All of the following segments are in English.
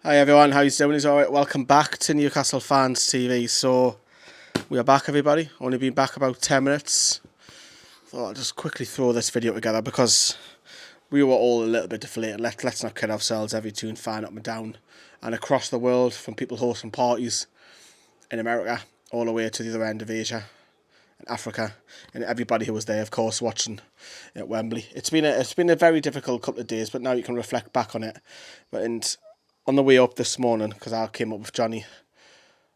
Hi everyone, how you doing? Is alright. Welcome back to Newcastle Fans TV. So we are back, everybody. Only been back about 10 minutes. Thought I'd just quickly throw this video together because we were all a little bit deflated. Let's not kid ourselves. Every tune fan up and down and across the world, from people hosting parties in America all the way to the other end of Asia and Africa, and everybody who was there, of course, watching at Wembley. It's been a very difficult couple of days, but now you can reflect back on it. But on the way up this morning, because I came up with Johnny,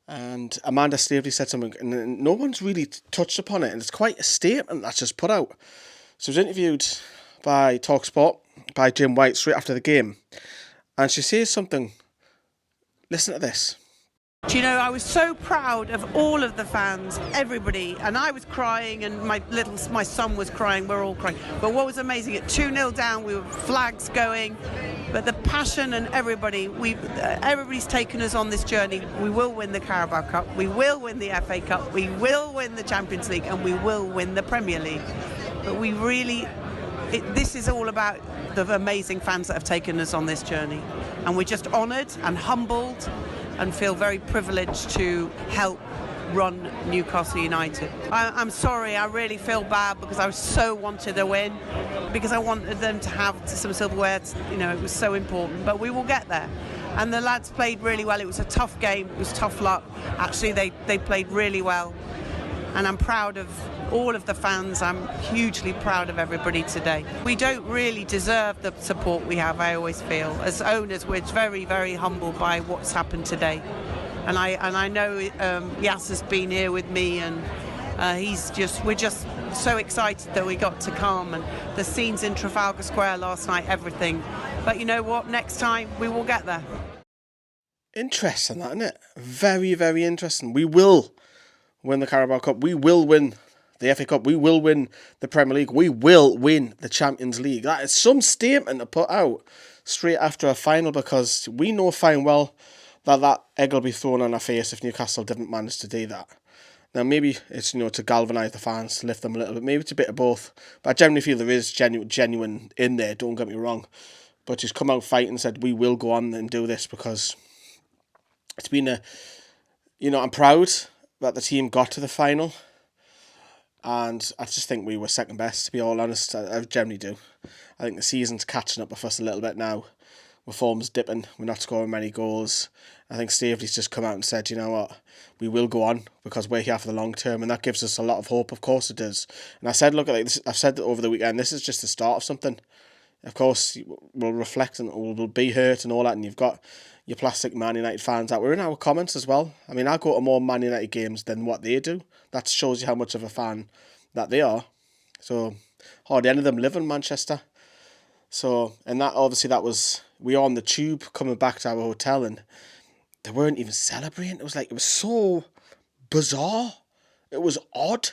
and Amanda Staveley said something, and no one's really touched upon it, and it's quite a statement that's just put out. She was interviewed by TalkSport, by Jim White, straight after the game, and she says something. Listen to this. Do you know, I was so proud of all of the fans, everybody, and I was crying, and my son was crying, we're all crying. But what was amazing, at 2-0 down, we were flags going, but the passion and everybody's taken us on this journey. We will win the Carabao Cup, we will win the FA Cup, we will win the Champions League, and we will win the Premier League. But this is all about the amazing fans that have taken us on this journey. And we're just honoured and humbled and feel very privileged to help run Newcastle United. I'm sorry, I really feel bad because I so wanted a win, because I wanted them to have some silverware. You know, it was so important, but we will get there. And the lads played really well. It was a tough game, it was tough luck. Actually, they played really well. And I'm proud of all of the fans. I'm hugely proud of everybody today. We don't really deserve the support we have, I always feel. As owners, we're very, very humbled by what's happened today. And I know Yas has been here with me, and we're just so excited that we got to come, and the scenes in Trafalgar Square last night, everything. But you know what? Next time we will get there. Interesting, that, isn't it? Very, very interesting. We will win the Carabao Cup. We will win the FA Cup. We will win the Premier League. We will win the Champions League. That is some statement to put out straight after a final, because we know fine well that egg will be thrown on our face if Newcastle didn't manage to do that. Now, maybe it's, to galvanise the fans, to lift them a little bit. Maybe it's a bit of both. But I generally feel there is genuine in there, don't get me wrong. But she's come out fighting and said, we will go on and do this, because it's been I'm proud that the team got to the final, and I just think we were second best, to be all honest. I generally do. I think the season's catching up with us a little bit now. Our form's dipping, we're not scoring many goals. I think Staveley's just come out and said, you know what, we will go on because we're here for the long term, and that gives us a lot of hope. Of course it does. And I said, look, I've said over the weekend, this is just the start of something. Of course, we'll reflect and we'll be hurt and all that, and you've got your plastic Man United fans out. We're in our comments as well. I mean, I go to more Man United games than what they do. That shows you how much of a fan that they are. So, hardly any of them live in Manchester. So, and that obviously we were on the tube coming back to our hotel, and they weren't even celebrating. It was so bizarre. It was odd.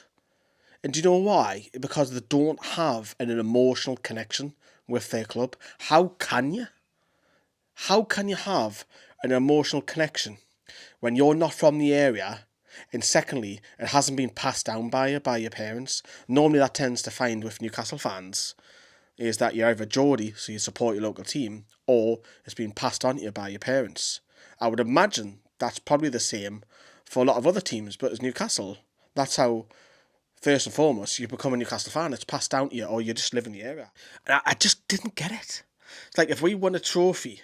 And do you know why? Because they don't have an emotional connection with their club. How can you? How can you have an emotional connection when you're not from the area? And secondly, it hasn't been passed down by your parents. Normally that tends to find with Newcastle fans is that you're either Geordie, so you support your local team, or it's been passed on to you by your parents. I would imagine that's probably the same for a lot of other teams, but as Newcastle, that's how, first and foremost, you become a Newcastle fan. It's passed down to you, or you just live in the area. And I just didn't get it. It's like if we won a trophy,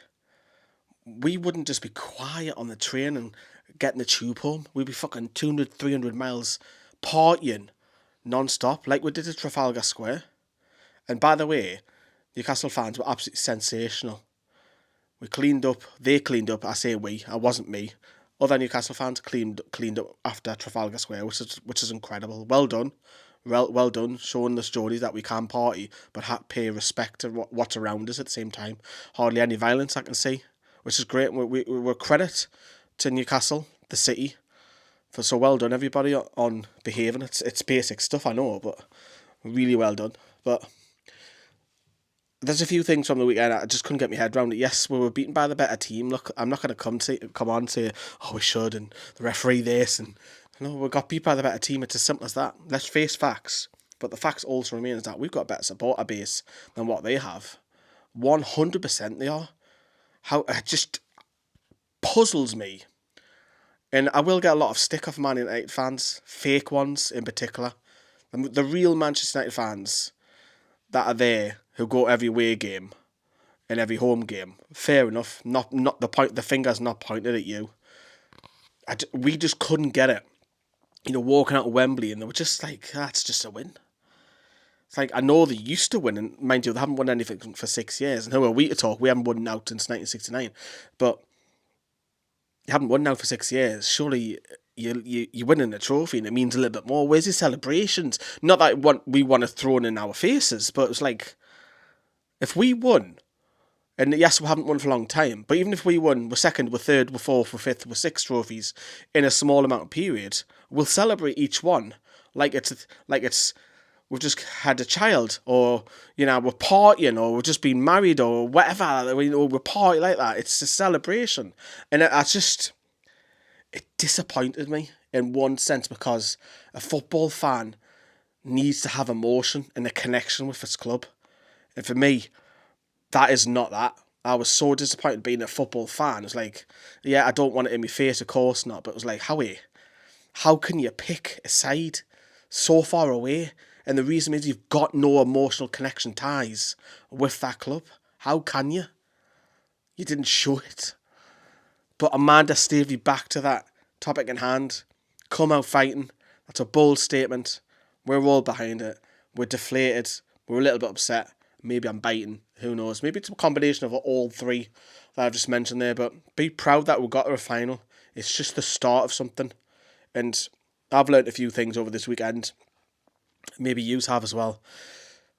we wouldn't just be quiet on the train and getting the tube home. We'd be fucking 200, 300 miles partying non-stop, like we did at Trafalgar Square. And by the way, Newcastle fans were absolutely sensational. We cleaned up, they cleaned up, I say we, I wasn't me. Other Newcastle fans cleaned up after Trafalgar Square, which is incredible. Well done. Well done, showing us Geordies that we can party, but pay respect to what's around us at the same time. Hardly any violence I can see, which is great. We're credit to Newcastle, the city, for so well done, everybody, on behaving. It's basic stuff, I know, but really well done. But there's a few things from the weekend I just couldn't get my head around it. Yes, we were beaten by the better team. Look, I'm not going to come on and say, oh, we should, and the referee this, and we got beat by the better team. It's as simple as that. Let's face facts. But the facts also remain is that we've got a better supporter base than what they have. 100% they are. puzzles me, and I will get a lot of stick off Man United fans, fake ones in particular, the real Manchester United fans that are there who go every away game and every home game. Fair enough. Not the point. The finger's not pointed at you. We just couldn't get it. Walking out of Wembley, and they were just like, that's just a win. It's like, I know they used to win, and mind you, they haven't won anything for 6 years. And who are we to talk? We haven't won out since 1969. But you haven't won now for 6 years. Surely you're winning a trophy, and it means a little bit more. Where's your celebrations? Not that we want to throw it in our faces, but it's like, if we won, and yes, we haven't won for a long time, but even if we won, we're second, we're third, we're fourth, we're fifth, we're sixth trophies in a small amount of period, we'll celebrate each one like it's we've just had a child, or we're partying, or we've just been married, or whatever. We're partying like that. It's a celebration, and it disappointed me in one sense, because a football fan needs to have emotion and a connection with its club, and for me, that is not that. I was so disappointed being a football fan. It's like, yeah, I don't want it in my face, of course not, but it was like, how can you pick a side so far away? And the reason is you've got no emotional connection ties with that club. How can you? You didn't show it. But Amanda Staveley, back to that topic in hand, come out fighting. That's a bold statement. We're all behind it. We're deflated. We're a little bit upset. Maybe I'm biting. Who knows? Maybe it's a combination of all three that I've just mentioned there. But be proud that we got to a final. It's just the start of something. And I've learnt a few things over this weekend. Maybe yous have as well.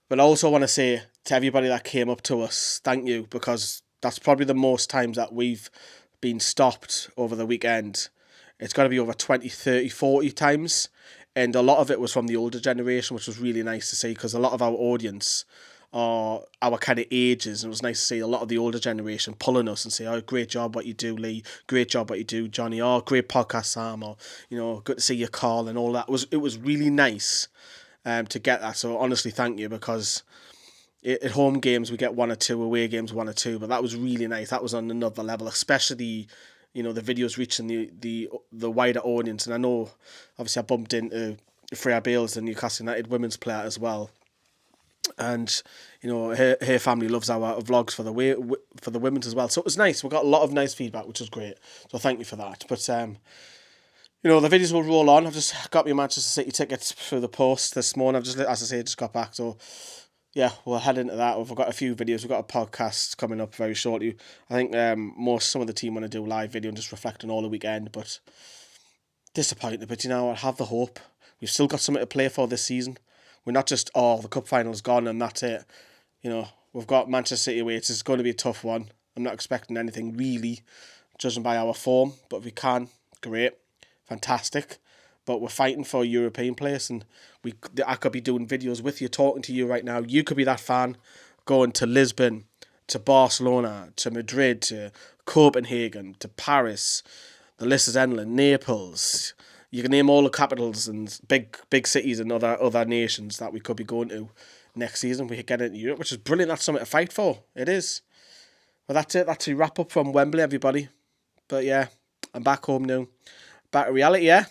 But I also want to say to everybody that came up to us, thank you, because that's probably the most times that we've been stopped over the weekend. It's got to be over 20, 30, 40 times. And a lot of it was from the older generation, which was really nice to see, because a lot of our audience are our kind of ages, and it was nice to see a lot of the older generation pulling us and say, oh, great job what you do, Lee, great job what you do, Johnny, oh, great podcast, Sam, or good to see you, Carl, and all that. It was really nice to get that. So honestly, thank you, because at home games we get 1 or 2, away games 1 or 2, but that was really nice. That was on another level, especially the videos reaching the wider audience. And I know obviously I bumped into Freya Bales, the Newcastle United women's player, as well. And her family loves our vlogs for the women's as well. So it was nice. We got a lot of nice feedback, which was great. So thank you for that. But the videos will roll on. I've just got my Manchester City tickets through the post this morning. I've just got back. So yeah, we'll head into that. We've got a few videos. We've got a podcast coming up very shortly. I think some of the team want to do a live video and just reflect on all the weekend. But disappointed. But I have the hope. We've still got something to play for this season. We're not just, the cup final's gone and that's it. We've got Manchester City away. It's going to be a tough one. I'm not expecting anything really, judging by our form. But if we can, great, fantastic. But we're fighting for a European place, and I could be doing videos with you, talking to you right now. You could be that fan going to Lisbon, to Barcelona, to Madrid, to Copenhagen, to Paris. The list is endless. Naples. You can name all the capitals and big cities and other nations that we could be going to next season. We could get into Europe, which is brilliant. That's something to fight for. It is. Well, that's it. That's a wrap up from Wembley, everybody. But yeah, I'm back home now. Back to reality, yeah?